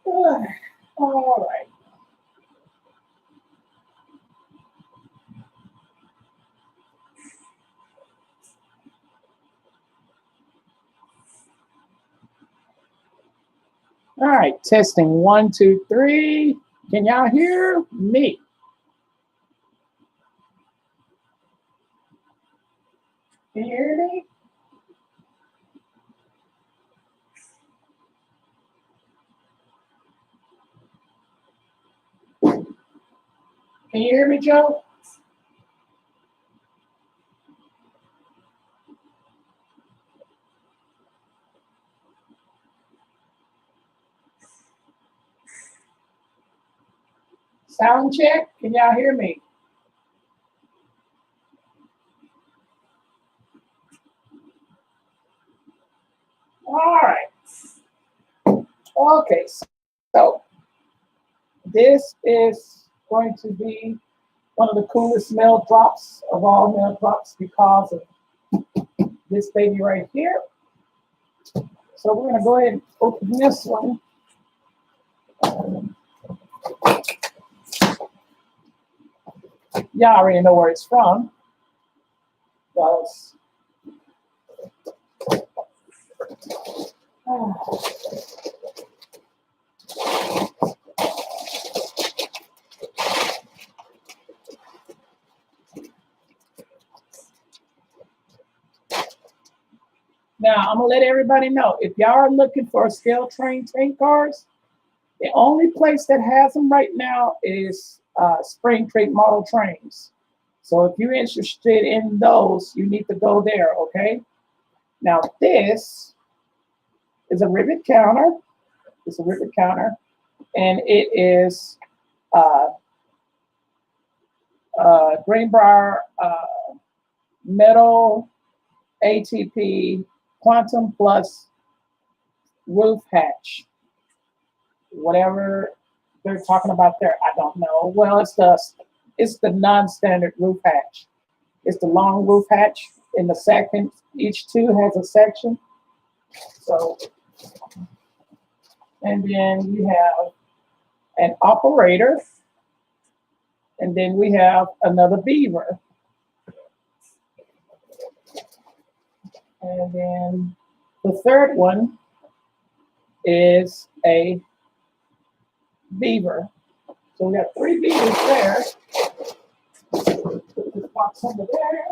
All right. All right. Testing one, two, three. Can y'all hear me? Can you hear me? Can you hear me, Joe? Sound check. Can y'all hear me? All right. Okay. So this is going to be one of the coolest mail drops of all mail drops because of this baby right here. So we're going to go ahead and open this one. Y'all already know where it's from. Because, now, I'm going to let everybody know if y'all are looking for scale train tank cars, the only place that has them right now is Spring Creek Model Trains. So if you're interested in those, you need to go there, okay? Now, this is a rivet counter. It's a rivet counter, and it is uh, Greenbrier metal ATP Quantum Plus roof hatch. Whatever they're talking about there, I don't know. Well, it's the non-standard roof hatch. It's the long roof hatch in the second. Each two has a section. So, and then we have an operator, and then we have another beaver, and then the third one is a beaver. So we have three beavers there. Put this box under there.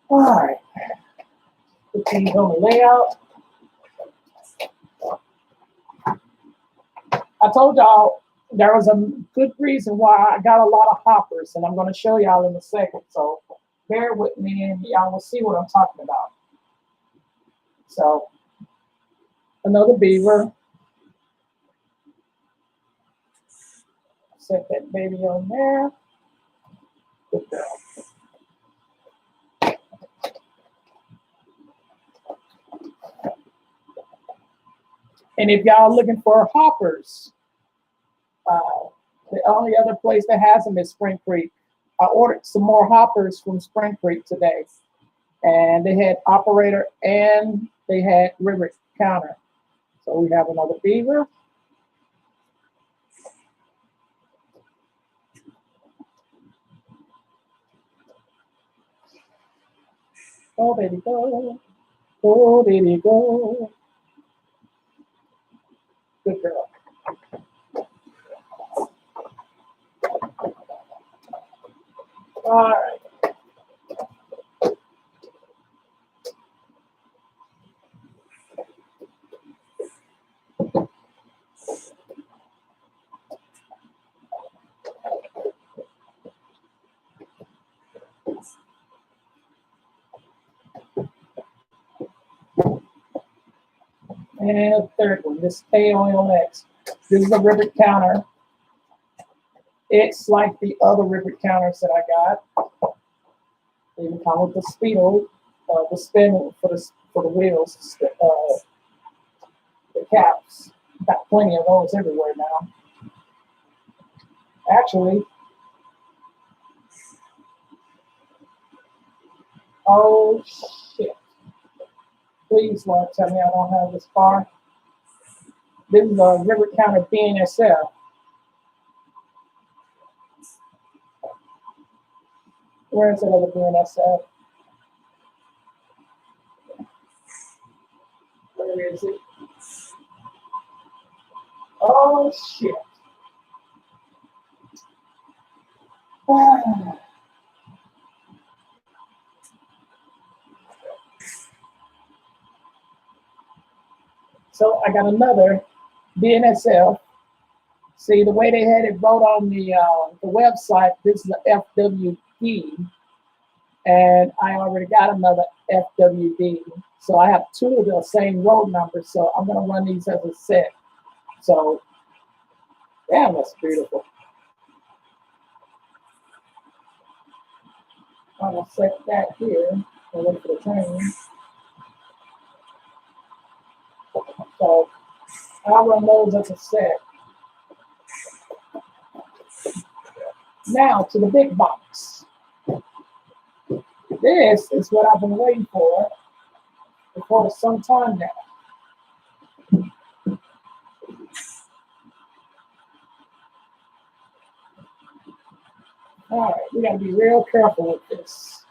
All right. Put these on the layout. I told y'all there was a good reason why I got a lot of hoppers, and I'm going to show y'all in a second. So bear with me, and y'all will see what I'm talking about. So another beaver. Set that baby on there. Good girl. And if y'all looking for hoppers, the only other place that has them is Spring Creek. I ordered some more hoppers from Spring Creek today, and they had operator and they had rivet counter. So we have another beaver. Go, baby, go. Go, baby, go. Good girl. All right. And the third one, this KOLX. This is a rivet counter. It's like the other rivet counters that I got. They even come with the speedo, the spin for the wheels, the caps. Got plenty of those everywhere now. Actually, oh shit. Please, Lord, tell me I don't have this far. This is a River County BNSF. Where is it at the BNSF? Where is it? Oh, shit. So I got another BNSF. See, the way they had it wrote on the website, this is a FWD, and I already got another FWD. So I have two of the same road numbers, so I'm going to run these as a set. So, damn, that's beautiful. I'm going to set that here and wait for the train. So I'll run those as a set. Now to the big box. This is what I've been waiting for some time now. All right, we got to be real careful with this.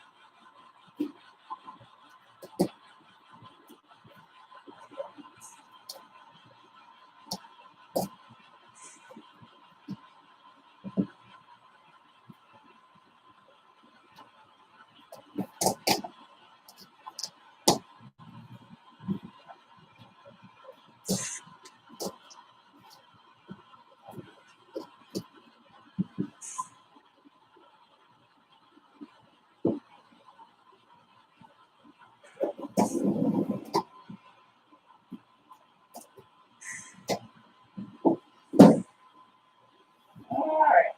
All right.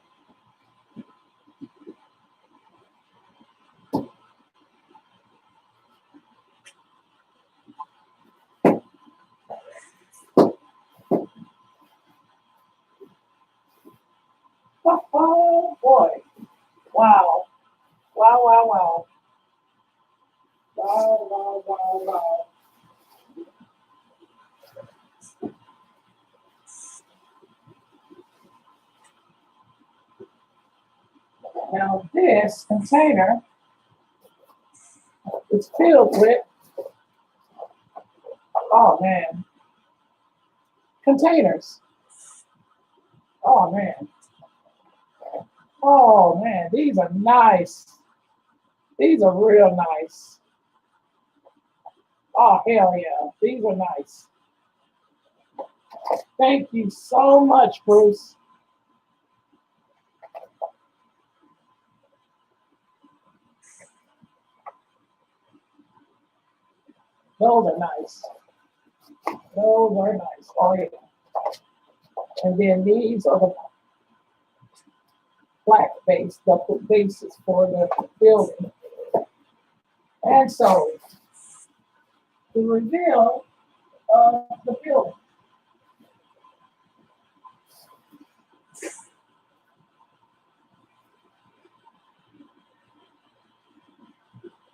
Oh boy. Wow. Wow, wow, wow. Wow, wow, wow, wow. Now this container is filled with, oh man, containers. Oh man. Oh man, these are nice. These are real nice. Oh hell yeah, these are nice. Thank you so much, Bruce. Those are nice. Those are nice. Oh yeah. And then these are the black base, the bases for the building. And so the reveal of the building.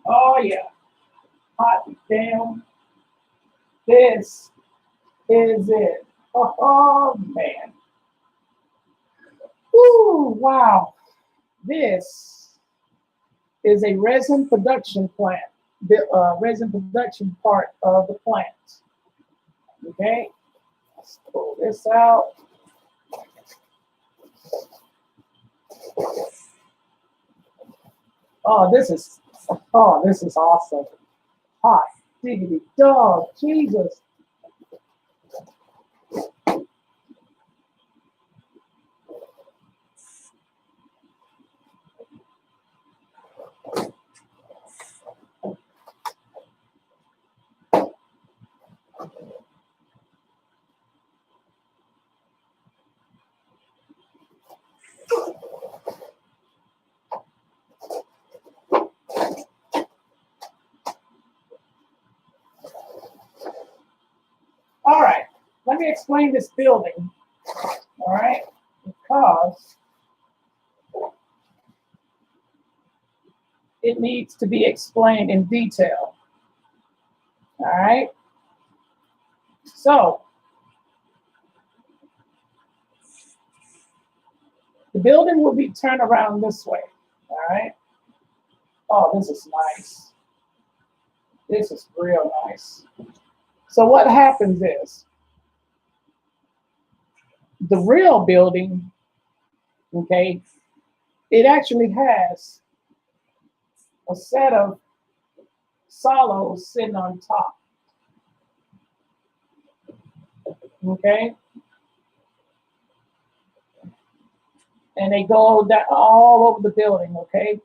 Oh yeah. Hot damn. This is it. Oh man. Woo, wow. This is a resin production plant, the resin production part of the plant. Okay, let's pull this out. Oh, this is awesome. Hot diggity dog, Jesus. All right, let me explain this building. All right, because it needs to be explained in detail. All right. So the building will be turned around this way. All right. Oh, this is nice. This is real nice. So what happens is the real building, okay, it actually has a set of silos sitting on top. Okay. And they go down all over the building, okay,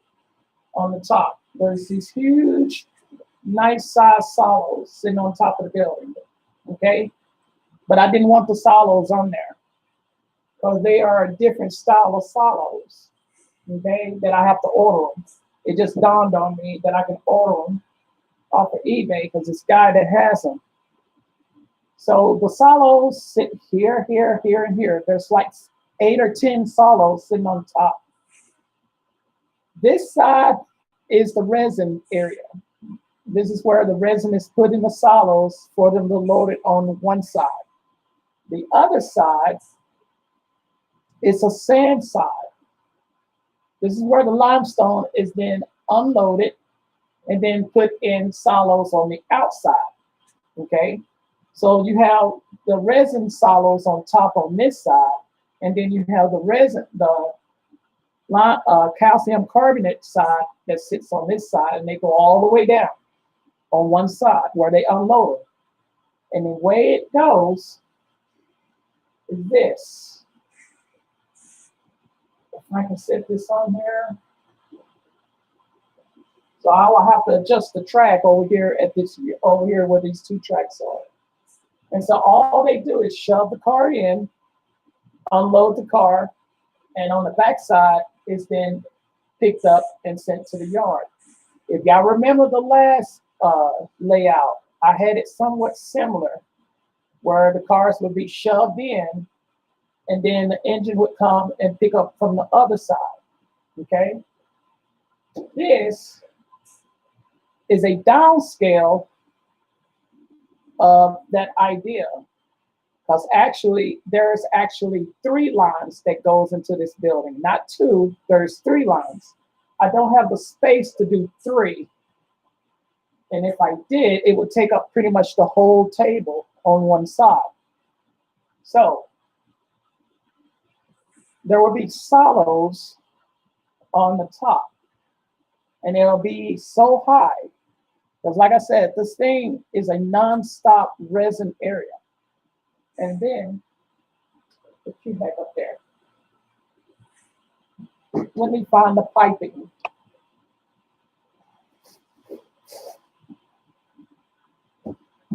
on the top. There's these huge, nice size silos sitting on top of the building, okay? But I didn't want the silos on there because they are a different style of silos, okay, that I have to order them. It just dawned on me that I can order them off of eBay because this guy that has them. So the silos sit here, here, here, and here. There's like 8 or 10 silos sitting on top. This side is the resin area. This is where the resin is put in the silos for them to load it on one side. The other side is a sand side. This is where the limestone is then unloaded and then put in silos on the outside. Okay, so you have the resin silos on top on this side, and then you have the resin, the calcium carbonate side that sits on this side, and they go all the way down on one side where they unload it. And the way it goes is this. If I can set this on here. So I will have to adjust the track over here at this, over here where these two tracks are. And so all they do is shove the car in, unload the car, and on the back side is then picked up and sent to the yard. If y'all remember the last layout, I had it somewhat similar, where the cars would be shoved in, and then the engine would come and pick up from the other side. Okay, this is a downscale of that idea, because actually there's actually 3 lines that goes into this building, not 2. There's 3 lines. I don't have the space to do 3. And if I did, it would take up pretty much the whole table on one side. So there will be silos on the top, and they'll be so high, because like I said, this thing is a non-stop resin area. And then, put you back up there. Let me find the piping.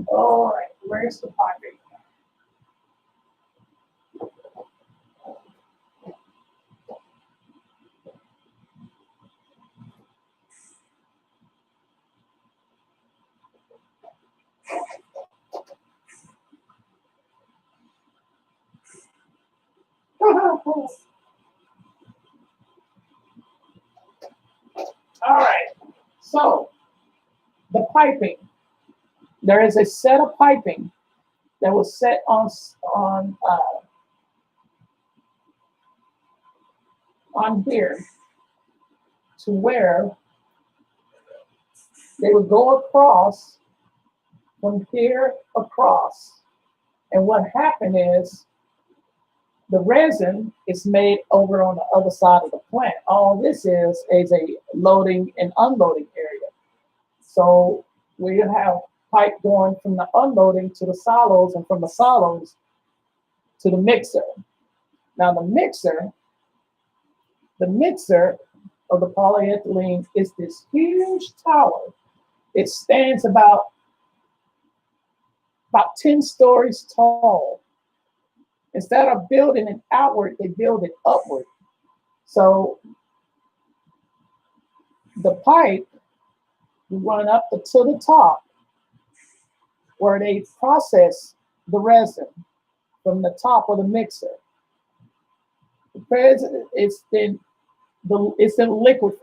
All right, where's the piping? All right, so the piping. There is a set of piping that was set on here, to where they would go across from here across. And what happened is the resin is made over on the other side of the plant. All this is a loading and unloading area. So we have pipe going from the unloading to the silos, and from the silos to the mixer. Now the mixer of the polyethylene is this huge tower. It stands about 10 stories tall. Instead of building it outward, they build it upward. So the pipe will run up to the top, where they process the resin from the top of the mixer. The resin is then it's in liquid.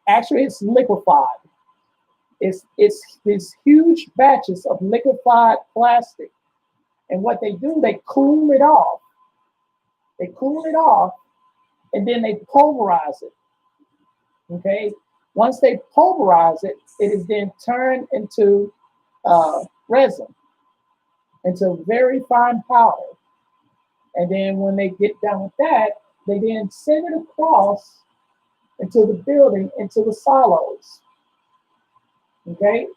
Actually, it's liquefied. It's these huge batches of liquefied plastic. And what they do, they cool it off. They cool it off, and then they pulverize it. Okay. Once they pulverize it, it is then turned into resin, into very fine powder. And then when they get done with that, they then send it across into the building, into the silos. Okay.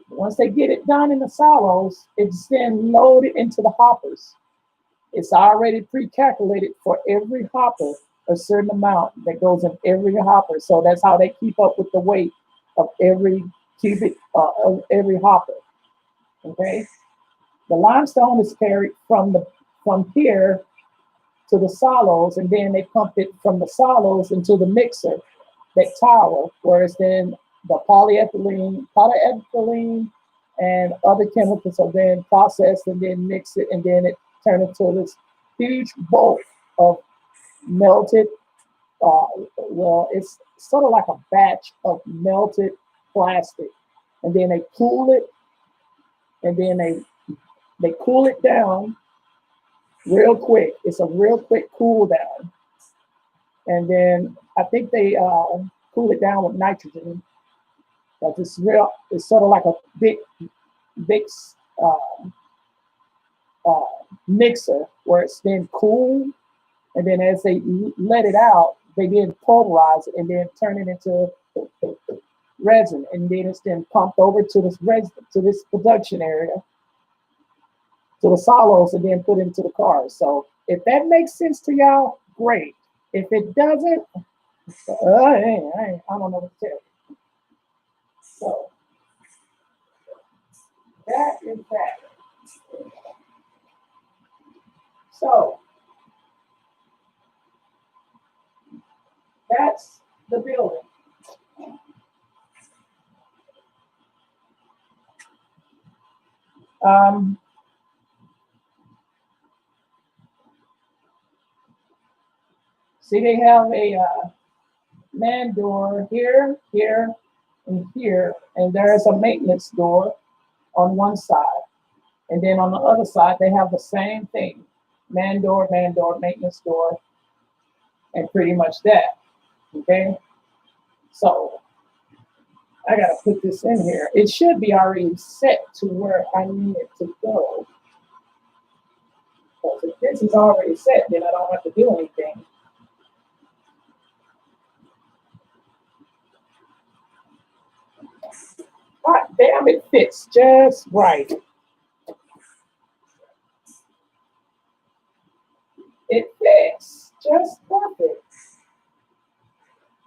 Once they get it done in the silos, it's then loaded into the hoppers. It's already pre-calculated for every hopper, a certain amount that goes in every hopper. So that's how they keep up with the weight of every cubic of every hopper. Okay. The limestone is carried from here to the silos, and then they pump it from the silos into the mixer, that tower, whereas then the polyethylene, and other chemicals are then processed and then mix it, and then it turns into this huge bulk of melted. Well, it's sort of like a batch of melted plastic, and then they cool it, and then they cool it down real quick. It's a real quick cool down, and then I think they cool it down with nitrogen. But it's sort of like a big uh, mixer where it's then cool, and then as they let it out, they then pulverize it and then turn it into resin, and then it's then pumped over to this resin, to this production area, to the silos, and then put into the cars. So if that makes sense to y'all, great. If it doesn't, I don't know what to tell you. So that is that. So that's the building. See, they have a man door here, here, and here, and there's a maintenance door on one side. And then on the other side, they have the same thing, man door, maintenance door, and pretty much that. Okay. So I got to put this in here. It should be already set to where I need it to go. Because if this is already set, then I don't have to do anything. God damn, it fits just right. It fits just perfect.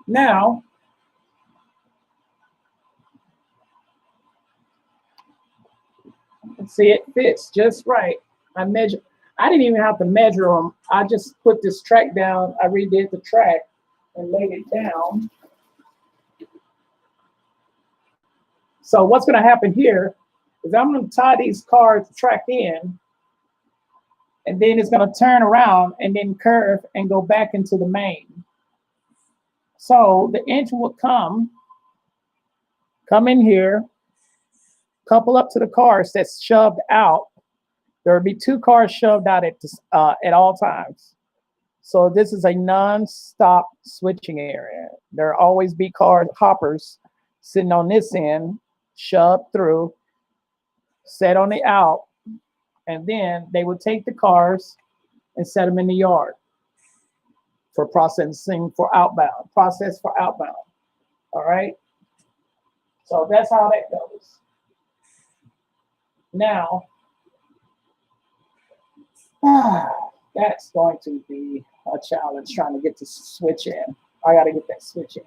Now, see, it fits just right. I didn't even have to measure them. I just put this track down. I redid the track and laid it down. So what's going to happen here is I'm going to tie these cars track in, and then it's going to turn around and then curve and go back into the main. So the engine will come in here, couple up to the cars that's shoved out. There will be two cars shoved out at all times. So this is a non-stop switching area. There will always be hoppers sitting on this end, shoved through, set on the out, and then they would take the cars and set them in the yard for processing for outbound, all right? So that's how that goes. Now, that's going to be a challenge trying to get the switch in. I got to get that switch in.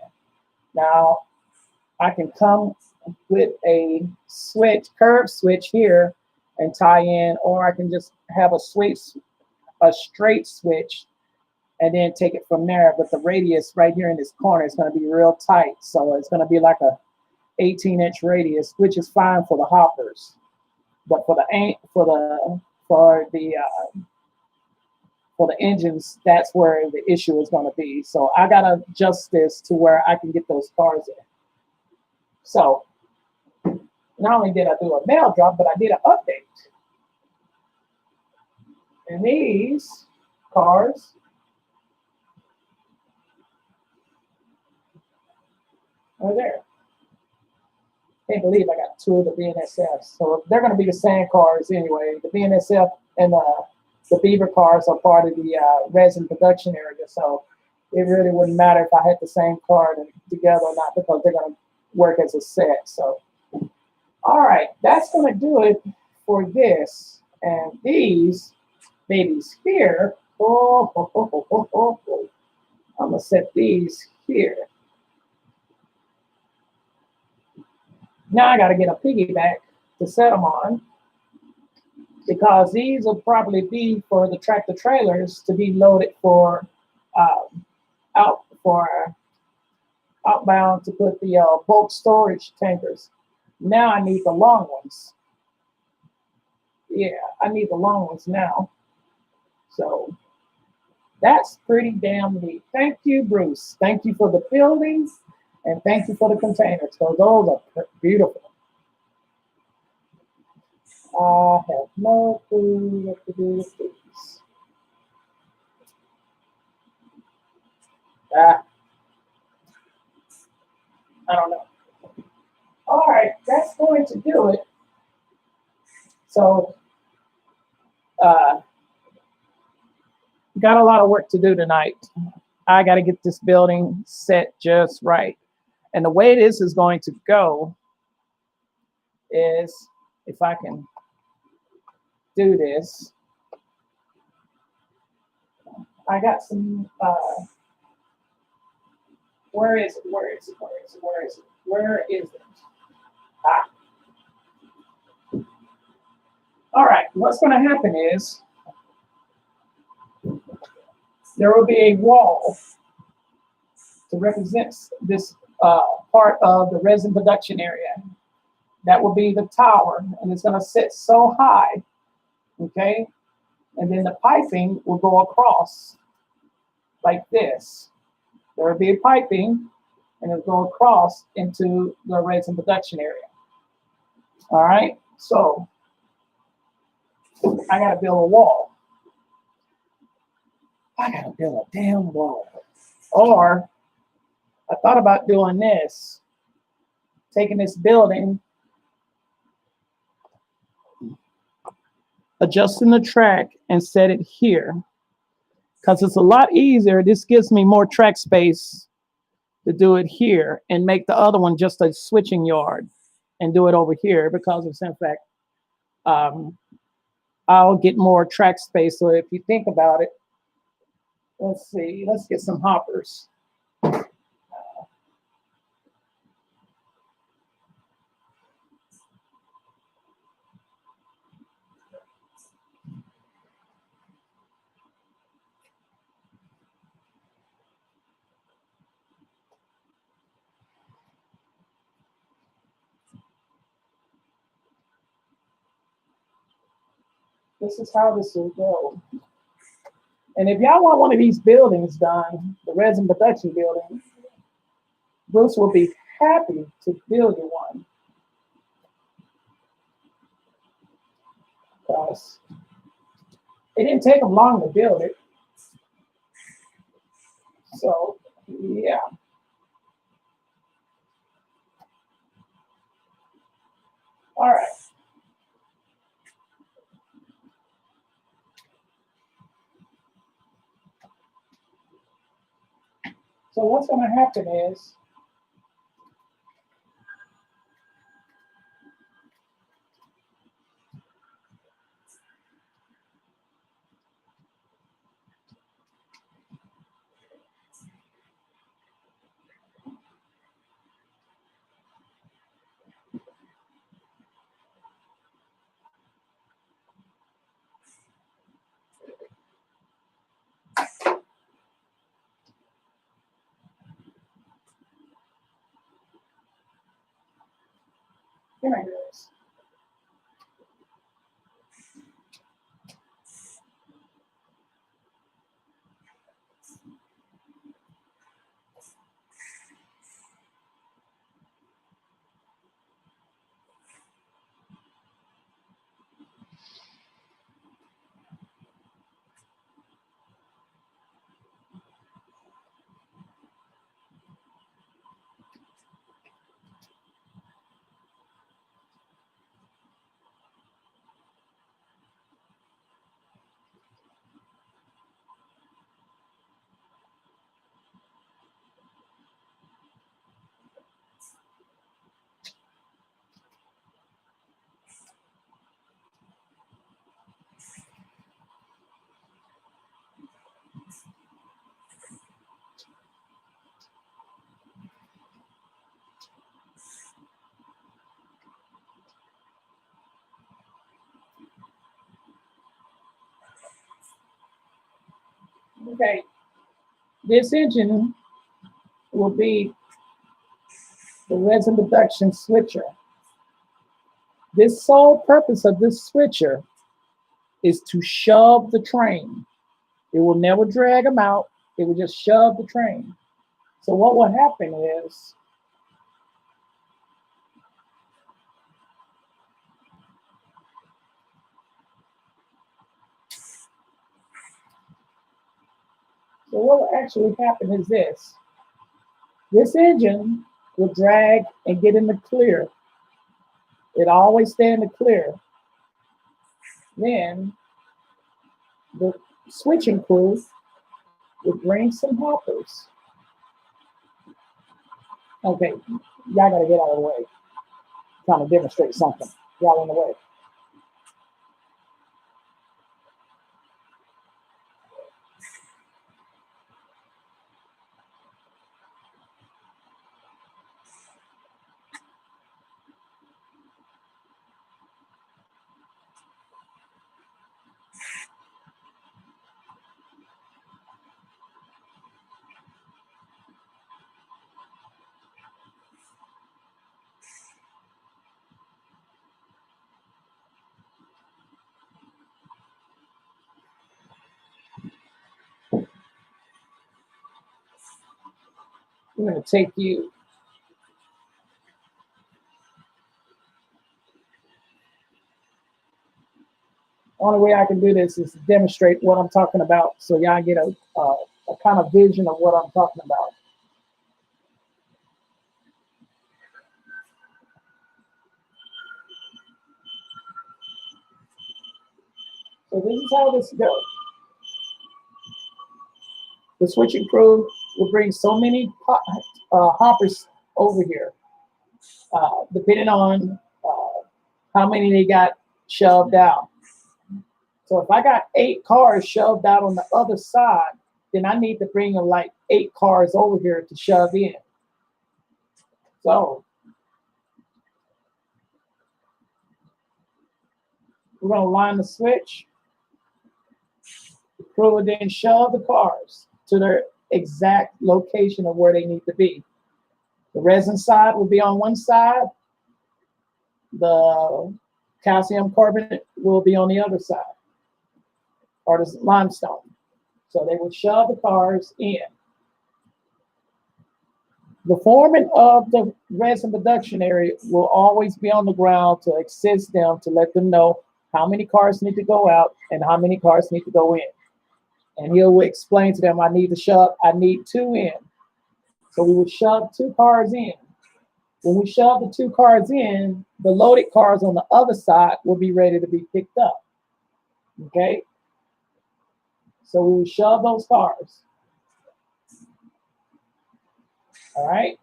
Now, I can come with a curve switch here and tie in, or I can just have a straight switch and then take it from there. But the radius right here in this corner is going to be real tight. So it's going to be like a 18-inch radius, which is fine for the hoppers. But for the engines, that's where the issue is going to be. So I got to adjust this to where I can get those cars in. So not only did I do a mail drop, but I did an update. And these cars are there. Can't believe I got two of the BNSFs. So they're going to be the same cars anyway. The BNSF and the Beaver cars are part of the resin production area. So it really wouldn't matter if I had the same car together or not, because they're going to work as a set. So, all right, that's going to do it for this. And these babies here, I'm going to set these here. Now I got to get a piggyback to set them on, because these will probably be for the tractor trailers to be loaded for outbound to put the bulk storage tankers. Now I need the long ones. Yeah, I need the long ones now. So that's pretty damn neat. Thank you, Bruce. Thank you for the buildings, and thank you for the containers. So those are beautiful. I have no clue what to do with these. I don't know. All right, that's going to do it. So, got a lot of work to do tonight. I got to get this building set just right. And the way this is going to go is, if I can do this, I got some, where is it? Ah. All right, what's going to happen is there will be a wall to represent this part of the resin production area. That will be the tower, and it's going to sit so high, okay? And then the piping will go across like this. There will be a piping, and it'll go across into the resin production area. All right, so I got to build a wall. I got to build a damn wall. Or I thought about doing this, taking this building, adjusting the track, and set it here, because it's a lot easier. This gives me more track space to do it here, and make the other one just a switching yard and do it over here, because it's, in fact, I'll get more track space. So if you think about it, let's see, let's get some hoppers. This is how this will go. And if y'all want one of these buildings done, the resin production building, Bruce will be happy to build you one. Because it didn't take them long to build it. So, yeah. All right. So what's going to happen is, here it is. Okay, this engine will be the resin reduction switcher. This sole purpose of this switcher is to shove the train. It will never drag them out. It will just shove the train. So what will happen is so what will actually happen is this. This engine will drag and get in the clear. It always stay in the clear. Then the switching crew will bring some hoppers. Okay, y'all gotta get out of the way. I'm trying to demonstrate something. Y'all in the way. I'm gonna take you. Only way I can do this is to demonstrate what I'm talking about, so y'all get a kind of vision of what I'm talking about. So this is how this goes. The switching crew will bring so many hoppers over here, depending on how many they got shoved out. So if I got 8 cars shoved out on the other side, then I need to bring like 8 cars over here to shove in. So we're gonna line the switch. The crew will then shove the cars to their exact location of where they need to be. The resin side will be on one side. The calcium carbonate will be on the other side, or the limestone. So they would shove the cars in. The foreman of the resin production area will always be on the ground to assist them, to let them know how many cars need to go out and how many cars need to go in. And he'll explain to them, I need 2 in. So we would shove 2 cars in. When we shove the 2 cars in, the loaded cars on the other side will be ready to be picked up. Okay? So we would shove those cars. All right?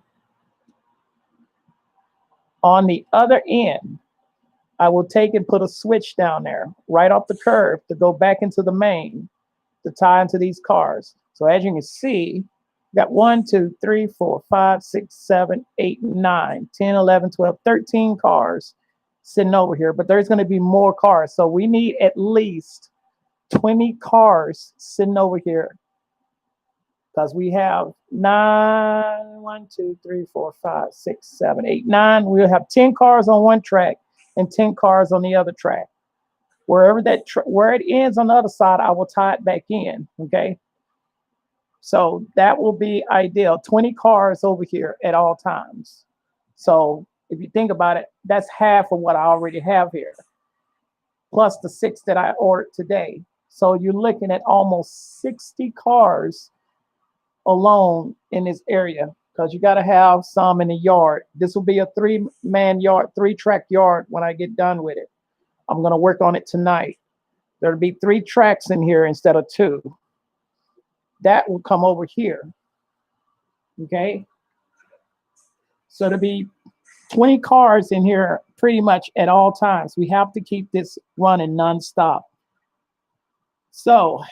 On the other end, I will take and put a switch down there right off the curve to go back into the main to tie into these cars. So as you can see, got 1, 2, 3, 4, 5, 6, 7, 8, 9, 10, 11, 12, 13 cars sitting over here, but there's going to be more cars. So we need at least 20 cars sitting over here, because we have 9, 1, 2, 3, 4, 5, 6, 7, 8, 9. We'll have 10 cars on one track and 10 cars on the other track. Wherever where it ends on the other side, I will tie it back in. Okay. So that will be ideal. 20 cars over here at all times. So if you think about it, that's half of what I already have here, plus the 6 that I ordered today. So you're looking at almost 60 cars alone in this area, because you got to have some in the yard. This will be a 3-man yard, 3-track yard when I get done with it. I'm going to work on it tonight. There'll be 3 tracks in here instead of 2. That will come over here. Okay. So there'll be 20 cars in here pretty much at all times. We have to keep this running nonstop. So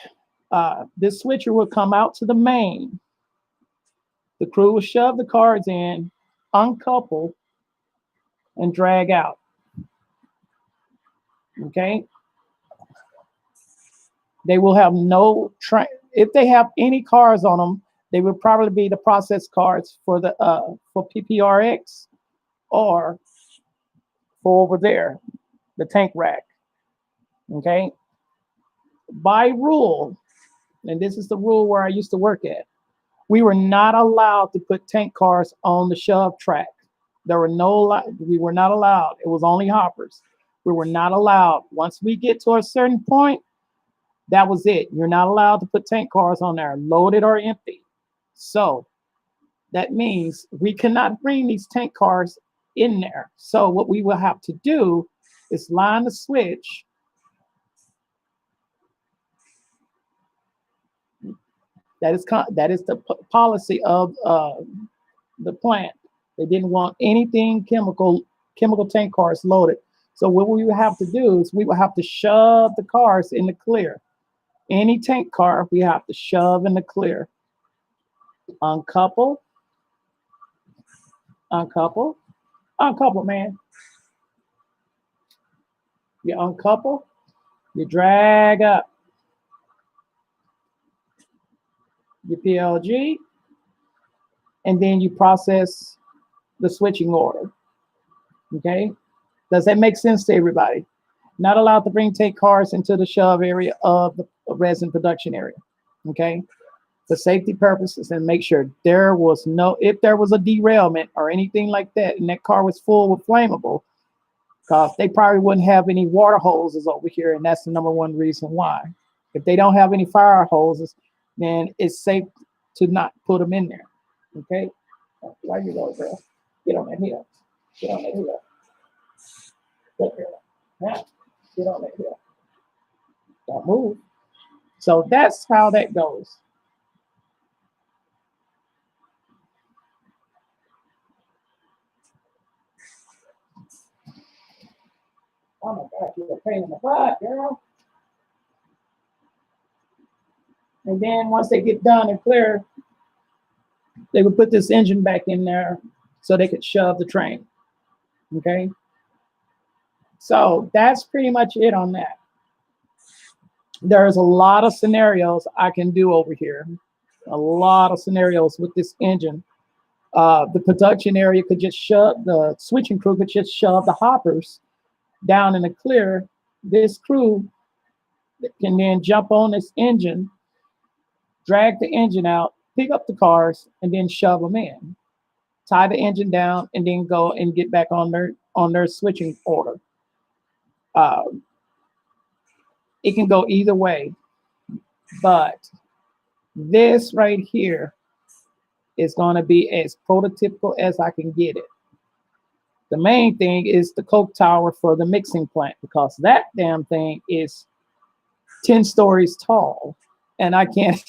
this switcher will come out to the main. The crew will shove the cars in, uncouple, and drag out. Okay. They will have no train. if they have any cars on them, they would probably be the process cars for the for PPRX or for over there, the tank rack. Okay. By rule, and this is the rule where I used to work at, we were not allowed to put tank cars on the shove track. There were no, we were not allowed. It was only hoppers. We were not allowed. Once we get to a certain point, that was it. You're not allowed to put tank cars on there, loaded or empty. So that means we cannot bring these tank cars in there. So what we will have to do is line the switch. That is the policy of the plant. They didn't want anything chemical tank cars loaded. So what we would have to do is we would have to shove the cars in the clear. Any tank car we have to shove in the clear. Uncouple, uncouple, uncouple, man. You uncouple, you drag up your PLG, and then you process the switching order. Okay, does that make sense to everybody? Not allowed to bring tank cars into the shove area of the resin production area. Okay, for safety purposes, and make sure there was no, if there was a derailment or anything like that, and that car was full with flammable, because they probably wouldn't have any water hoses over here, and that's the number one reason why. If they don't have any fire hoses, then it's safe to not put them in there. Okay, where you go, girl? Get on that hill. Get on that hill. Look, girl. Now, get on that hill. Don't move. So that's how that goes. Oh my God, you're a pain in the butt, girl. And then once they get done and clear, they would put this engine back in there so they could shove the train. Okay. So that's pretty much it on that. There's a lot of scenarios I can do over here. A lot of scenarios with this engine. The production area could just shove, the switching crew could just shove the hoppers down in the clear. This crew can then jump on this engine, drag the engine out, pick up the cars, and then shove them in. Tie the engine down, and then go and get back on their switching order. It can go either way, but this right here is going to be as prototypical as I can get it. The main thing is the coke tower for the mixing plant, because that damn thing is 10 stories tall, and I can't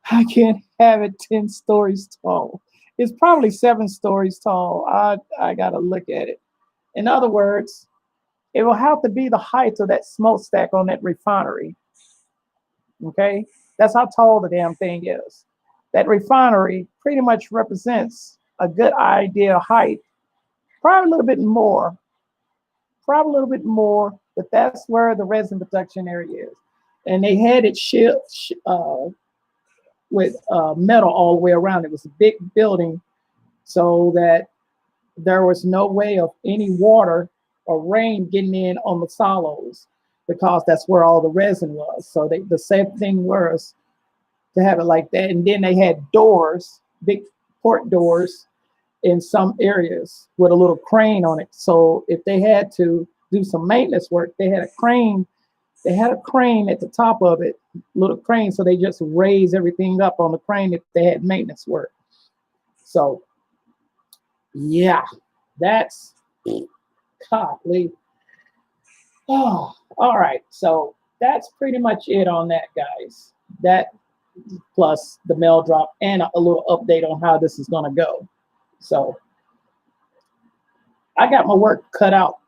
have it 10 stories tall. It's probably 7 stories tall. I got to look at it. In other words, it will have to be the height of that smokestack on that refinery. Okay, that's how tall the damn thing is. That refinery pretty much represents a good idea of height. Probably a little bit more. But that's where the resin production area is. And they had it shipped with metal all the way around. It was a big building, so that there was no way of any water or rain getting in on the silos, because that's where all the resin was. So the same thing was to have it like that. And then they had doors, big port doors in some areas with a little crane on it. So if they had to do some maintenance work, they had a crane. They had a crane at the top of it, little crane. So they just raise everything up on the crane if they had maintenance work. So yeah, that's godly. Oh, all right. So that's pretty much it on that, guys. That plus the mail drop and a little update on how this is going to go. So I got my work cut out,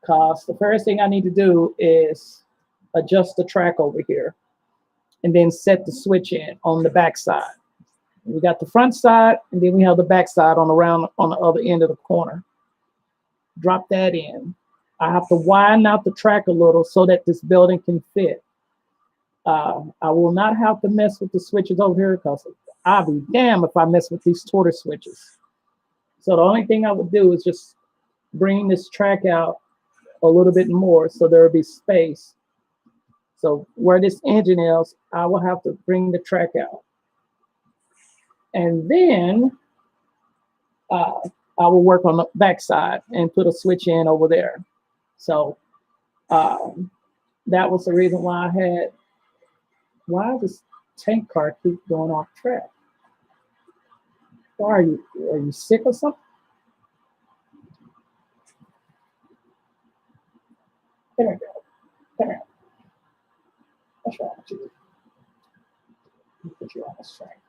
because the first thing I need to do is adjust the track over here and then set the switch in on the back side. We got the front side, and then we have the back side on the other end of the corner. Drop that in. I have to widen out the track a little so that this building can fit. I will not have to mess with the switches over here because I'll be damned if I mess with these tortoise switches. So the only thing I would do is just bring this track out a little bit more so there will be space. So where this engine is, I will have to bring the track out. And then uh, I will work on the backside and put a switch in over there. So that was the reason why I had, why does tank car keep going off track? Why are you sick or something? Come here, girl. Come here. What's wrong with you? Let me put you on this track.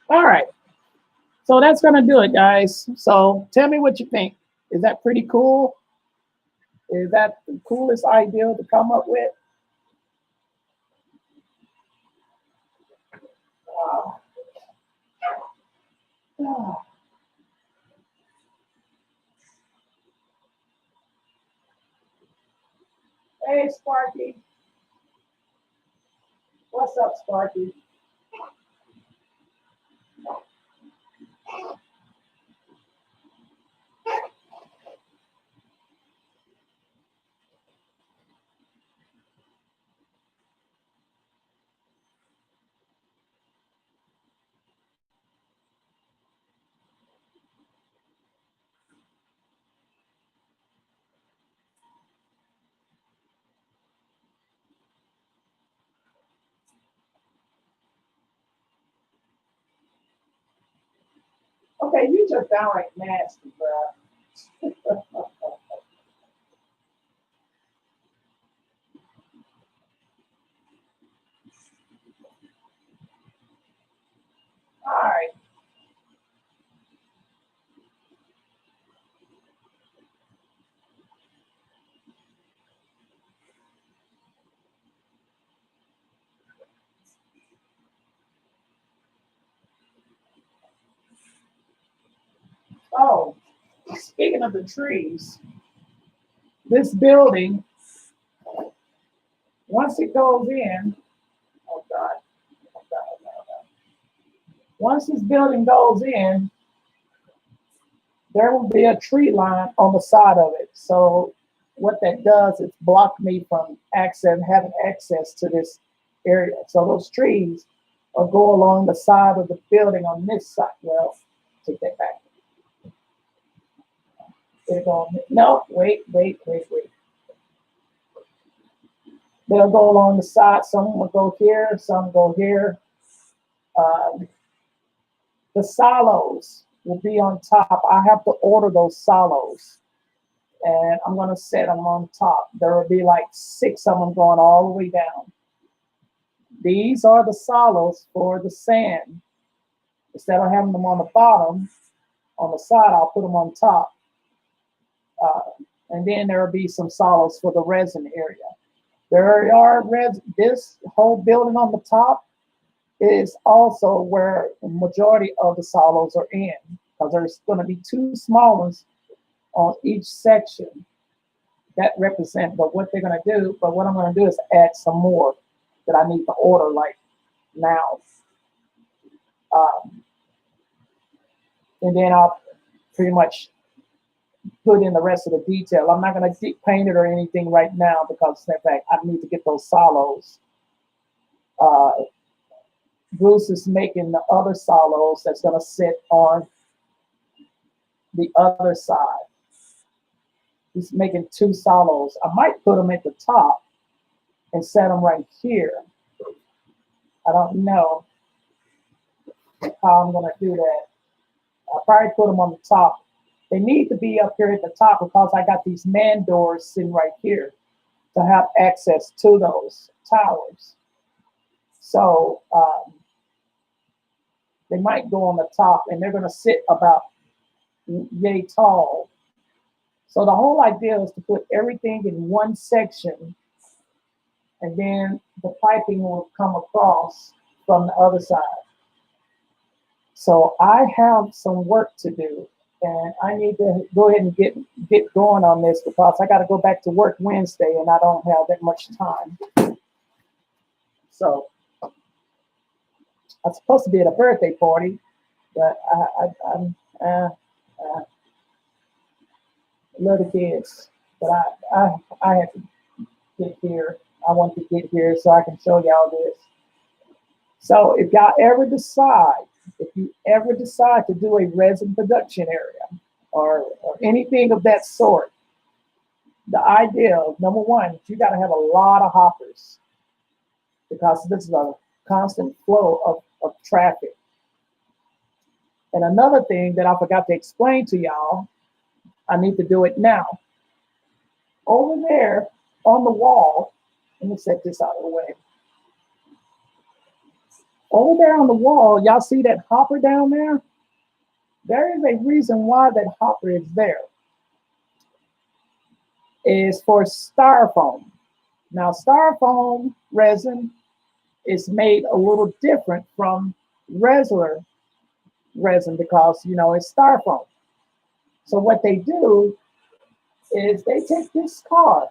All right. So that's gonna do it, guys. So tell me what you think. Is that pretty cool? Is that the coolest idea to come up with? Uh, uh, hey, Sparky. What's up, Sparky? Okay, you just downright nasty, bro. All right. Oh, speaking of the trees, this building, once it goes in, oh God, oh God, oh God, oh God. Once this building goes in, there will be a tree line on the side of it. So what that does is block me from having access to this area. So those trees will go along the side of the building on this side. Well, take that back. No, wait. They'll go along the side. Some will go here, some go here. Um, the silos will be on top. I have to order those silos, and I'm gonna set them on top. There will be like 6 of them going all the way down. These are the silos for the sand. Instead of having them on the bottom, on the side, I'll put them on top. Uh, and then there will be some silos for the resin area. There are this whole building on the top is also where the majority of the silos are in, because there's going to be 2 small ones on each section that represent. But what they're going to do, but what I'm going to do is add some more that I need to order like now. Um, and then I'll pretty much put in the rest of the detail. I'm not going to paint it or anything right now because, in fact, I need to get those silos. Uh, Bruce is making the other silos that's going to sit on the other side. He's making 2 silos. I might put them at the top and set them right here. I don't know how I'm going to do that. I'll probably put them on the top. They need to be up here at the top because I got these man doors sitting right here to have access to those towers. So they might go on the top, and they're going to sit about yay tall. So the whole idea is to put everything in one section, and then the piping will come across from the other side. So I have some work to do, and I need to go ahead and get going on this because I got to go back to work Wednesday, and I don't have that much time. So I'm supposed to be at a birthday party, but I'm love the kids, but I have to get here. I want to get here so I can show y'all this. So if you ever decide to do a resin production area or anything of that sort, the idea of number one, you got to have a lot of hoppers because this is a constant flow of traffic. And another thing that I forgot to explain to y'all, I need to do it now. Over there on the wall, let me set this out of the way. Over there on the wall, y'all see that hopper down there? There is a reason why that hopper is there. It's for styrofoam. Now, styrofoam resin is made a little different from regular resin because, you know, it's styrofoam. So what they do is they take this car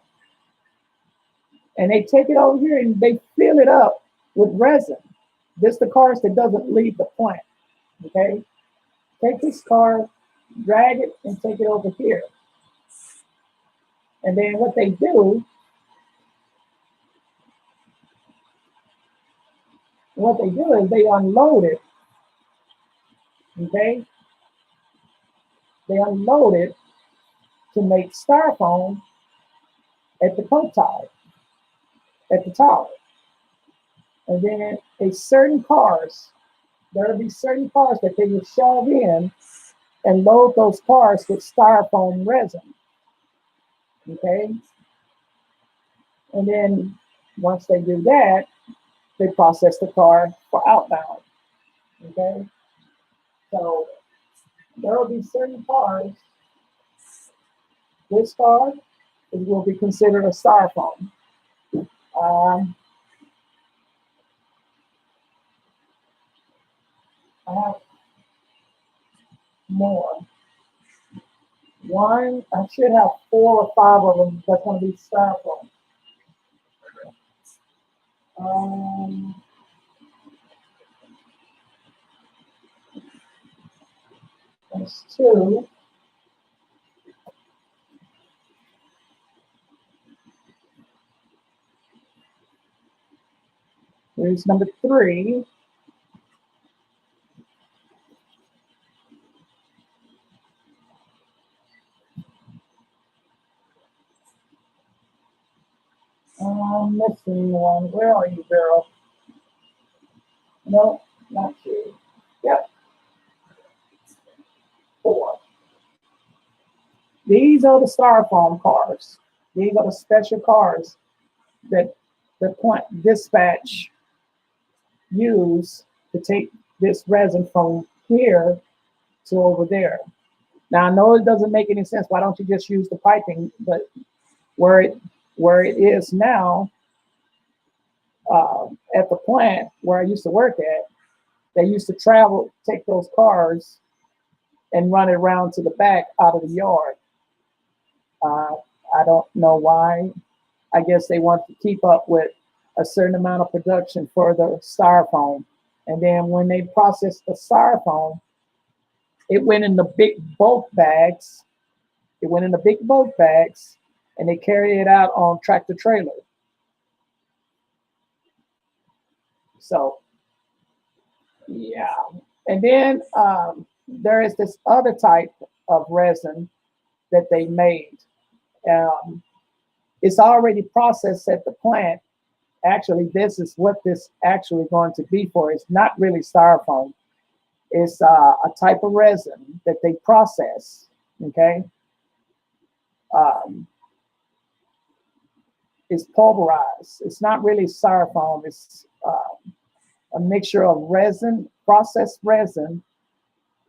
and they take it over here and they fill it up with resin. This is the cars that doesn't leave the plant, okay? Take this car, drag it, and take it over here. And then what they do is they unload it, okay? They unload it to make styrofoam at the coat tie, at the top. And then there'll be certain cars that they will shove in and load those cars with styrofoam resin, okay? And then once they do that, they process the car for outbound, okay? So there will be certain cars. This car will be considered a styrofoam. I have more. I should have 4 or 5 of them that's going to be styrofoam. There's 2. Here's number 3. I'm missing one. Where are you, girl? No, not you. Yep. 4. These are the styrofoam cars. These are the special cars that the plant dispatch use to take this resin from here to over there. Now I know it doesn't make any sense. Why don't you just use the piping? But where it is now, at the plant where I used to work at, they used to take those cars and run it around to the back out of the yard. I don't know why. I guess they want to keep up with a certain amount of production for the styrofoam. And then when they processed the styrofoam, it went in the big bulk bags. And they carry it out on tractor trailer. So, yeah. And then there is this other type of resin that they made. It's already processed at the plant. Actually, this is what this actually going to be for. It's not really styrofoam. It's a type of resin that they process, okay? It's pulverized. It's not really styrofoam. It's a mixture of resin, processed resin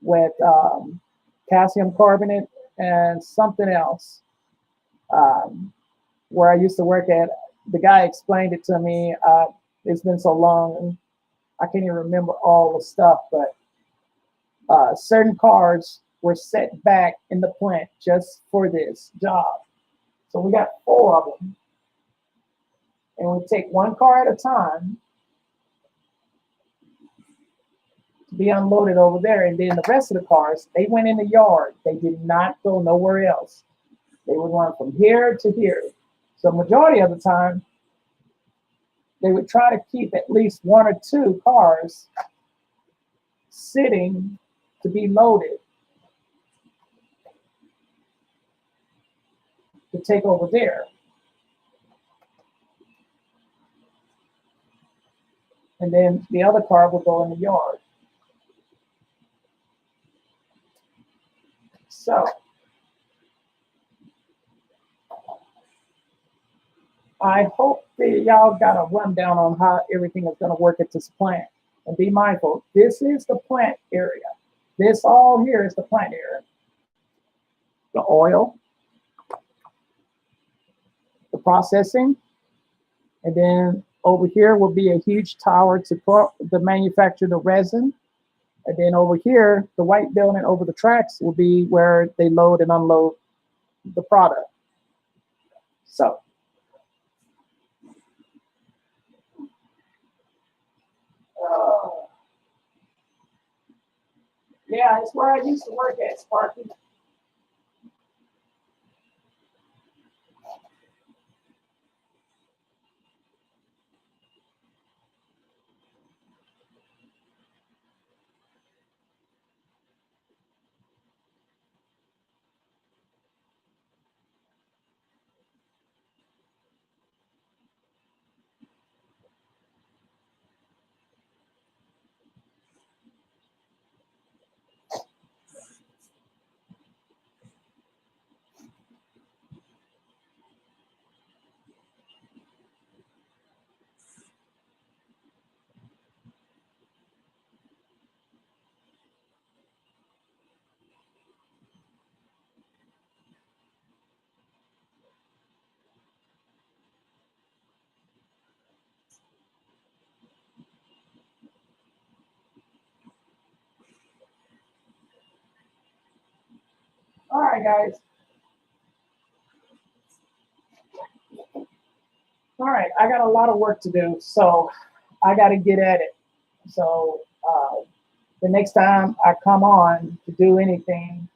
with calcium carbonate, and something else. Um, where I used to work at, the guy explained it to me. It's been so long, and I can't even remember all the stuff, but certain cars were set back in the plant just for this job. So we got 4 of them, and we take one car at a time to be unloaded over there, and then the rest of the cars, they went in the yard. They did not go nowhere else. They would run from here to here. So majority of the time, they would try to keep at least 1 or 2 cars sitting to be loaded to take over there. And then the other car will go in the yard. So I hope that y'all got a rundown on how everything is going to work at this plant. And be mindful, this is the plant area. This all here is the plant area. The oil, the processing, and then over here will be a huge tower to manufacture the resin. And then over here, the white building over the tracks will be where they load and unload the product. So yeah, it's where I used to work at, Sparky. All right, guys. All right, I got a lot of work to do, so I got to get at it. So the next time I come on to do anything,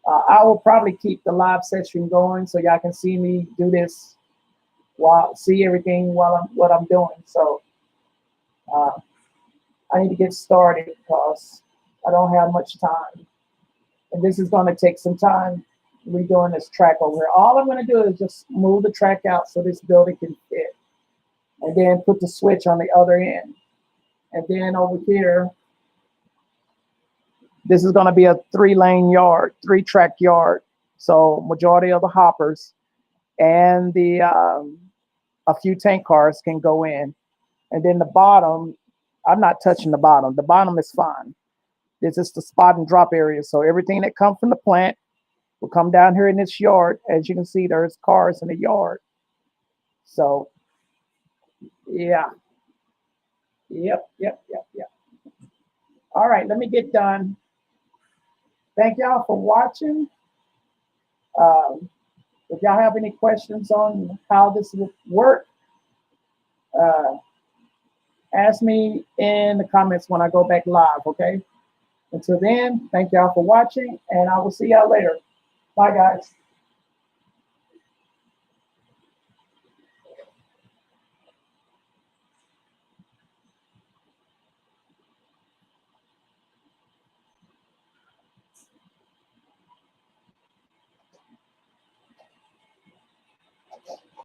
I will probably keep the live session going so y'all can see me do this while see everything while what I'm doing. So uh, I need to get started because I don't have much time, and this is going to take some time redoing this track over here. All I'm going to do is just move the track out so this building can fit, and then put the switch on the other end, and then over here. This is going to be a 3-lane yard, 3-track yard. So majority of the hoppers and the a few tank cars can go in. And then the bottom, I'm not touching the bottom. The bottom is fine. This is the spot and drop area. So everything that comes from the plant will come down here in this yard. As you can see, there's cars in the yard. So yeah. Yep. All right, let me get done. Thank y'all for watching. If y'all have any questions on how this will work, ask me in the comments when I go back live, okay? Until then, thank y'all for watching, and I will see y'all later. Bye, guys.